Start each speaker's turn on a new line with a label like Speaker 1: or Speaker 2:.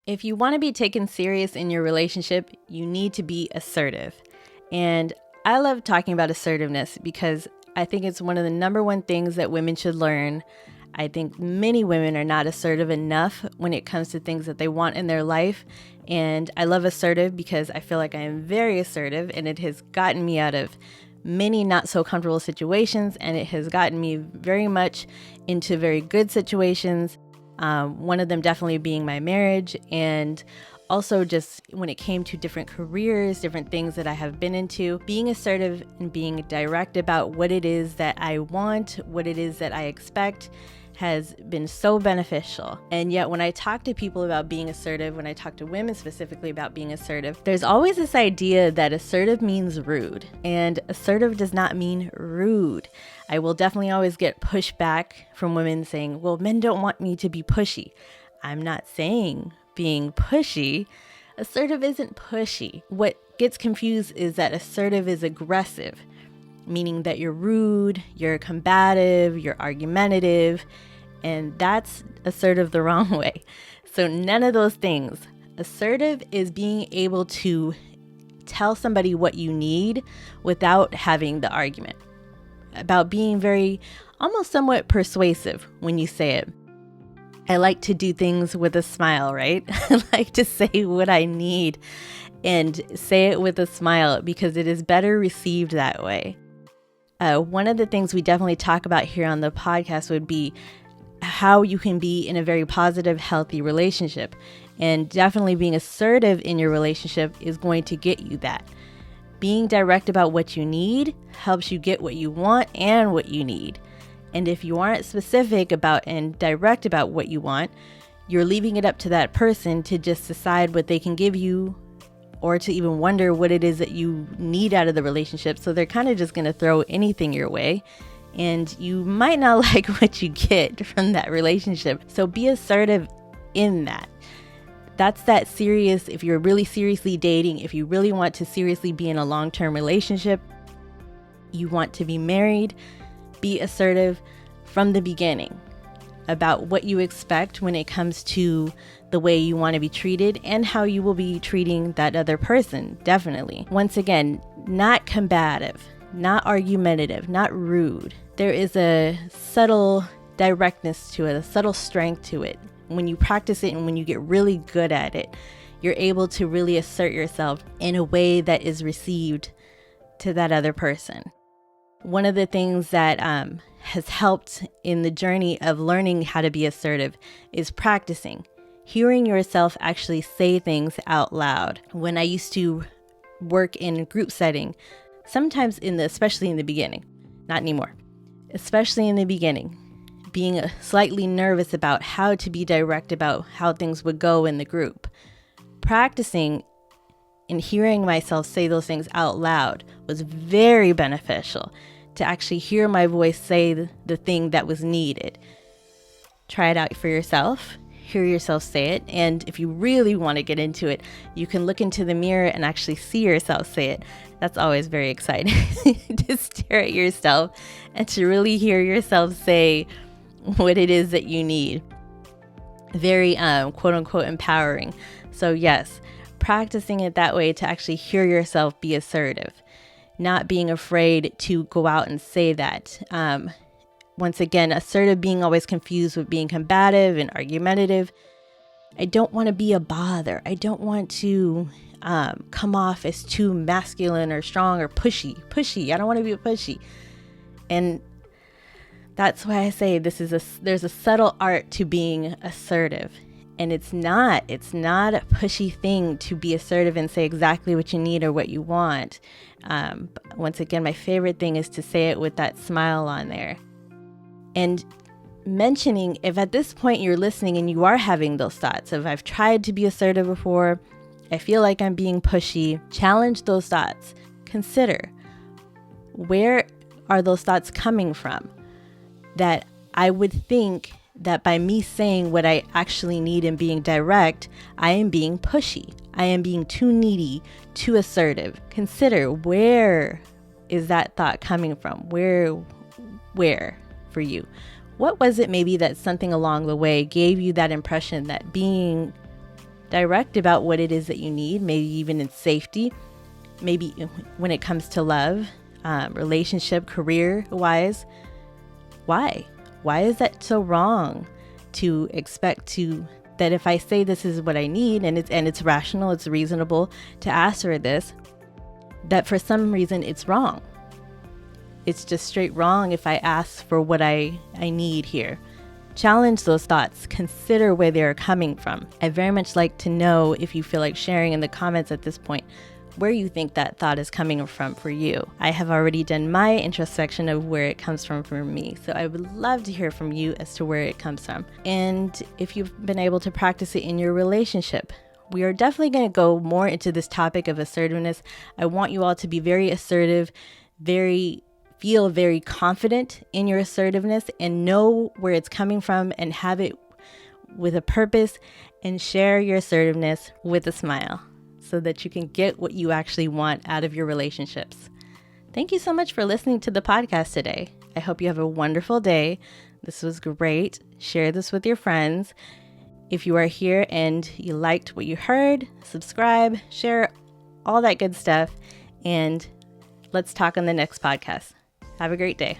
Speaker 1: If you want to be taken serious in your relationship, you need to be assertive. And I love talking about assertiveness because I think it's one of the number one things that women should learn. I think many women are not assertive enough when it comes to things that they want in their life. And I love assertive because I feel like I am very assertive, and it has gotten me out of many not so comfortable situations, and it has gotten me very much into very good situations. One of them definitely being my marriage, and also just when it came to different careers, different things that I have been into, being assertive and being direct about what it is that I want, what it is that I expect has been so beneficial. And yet when I talk to people about being assertive, when I talk to women specifically about being assertive, there's always this idea that assertive means rude, and assertive does not mean rude. I will definitely always get pushback from women saying, well, men don't want me to be pushy. I'm not saying being pushy. Assertive isn't pushy. What gets confused is that assertive is aggressive, meaning that you're rude, you're combative, you're argumentative, and that's assertive the wrong way. So none of those things. Assertive is being able to tell somebody what you need without having the argument, about being very, almost somewhat persuasive when you say it. I like to do things with a smile, right? I like to say what I need and say it with a smile because it is better received that way. One of the things we definitely talk about here on the podcast would be how you can be in a very positive, healthy relationship. And definitely being assertive in your relationship is going to get you that. Being direct about what you need helps you get what you want and what you need. And if you aren't specific about and direct about what you want, you're leaving it up to that person to just decide what they can give you, or to even wonder what it is that you need out of the relationship. So they're kind of just going to throw anything your way, and you might not like what you get from that relationship. So be assertive in that. That's that serious. If you're really seriously dating, if you really want to seriously be in a long-term relationship, you want to be married, be assertive from the beginning about what you expect when it comes to the way you want to be treated and how you will be treating that other person. Definitely. Once again, not combative, not argumentative, not rude. There is a subtle directness to it, a subtle strength to it. When you practice it and when you get really good at it, you're able to really assert yourself in a way that is received to that other person. One of the things that has helped in the journey of learning how to be assertive is practicing, hearing yourself actually say things out loud. When I used to work in group setting, sometimes especially in the beginning, not anymore, especially in the beginning, being slightly nervous about how to be direct about how things would go in the group, practicing and hearing myself say those things out loud was very beneficial to actually hear my voice say the thing that was needed. Try it out for yourself, hear yourself say it, and if you really want to get into it, you can look into the mirror and actually see yourself say it. That's always very exciting to stare at yourself and to really hear yourself say what it is that you need. Very quote unquote empowering. So yes, practicing it that way to actually hear yourself be assertive, not being afraid to go out and say that. Once again, assertive being always confused with being combative and argumentative. I don't want to be a bother. I don't want to come off as too masculine or strong or pushy. I don't want to be pushy. And that's why I say there's a subtle art to being assertive. And it's not a pushy thing to be assertive and say exactly what you need or what you want. Once again, my favorite thing is to say it with that smile on there. And mentioning, if at this point you're listening and you are having those thoughts of, I've tried to be assertive before, I feel like I'm being pushy, challenge those thoughts. Consider, where are those thoughts coming from? That I would think that by me saying what I actually need and being direct, I am being pushy. I am being too needy, too assertive. Consider, where is that thought coming from? Where for you? What was it maybe that something along the way gave you that impression that being direct about what it is that you need, maybe even in safety, maybe when it comes to love, relationship, career-wise. Why? Why is that so wrong to expect that if I say this is what I need and it's rational, it's reasonable to ask for this, that for some reason it's wrong? It's just straight wrong if I ask for what I need here. Challenge those thoughts. Consider where they're coming from. I very much like to know, if you feel like sharing in the comments at this point, where you think that thought is coming from for you. I have already done my introspection of where it comes from for me, so I would love to hear from you as to where it comes from. And if you've been able to practice it in your relationship. We are definitely going to go more into this topic of assertiveness. I want you all to be very assertive, feel very confident in your assertiveness and know where it's coming from and have it with a purpose, and share your assertiveness with a smile so that you can get what you actually want out of your relationships. Thank you so much for listening to the podcast today. I hope you have a wonderful day. This was great. Share this with your friends. If you are here and you liked what you heard, subscribe, share, all that good stuff, and let's talk on the next podcast. Have a great day.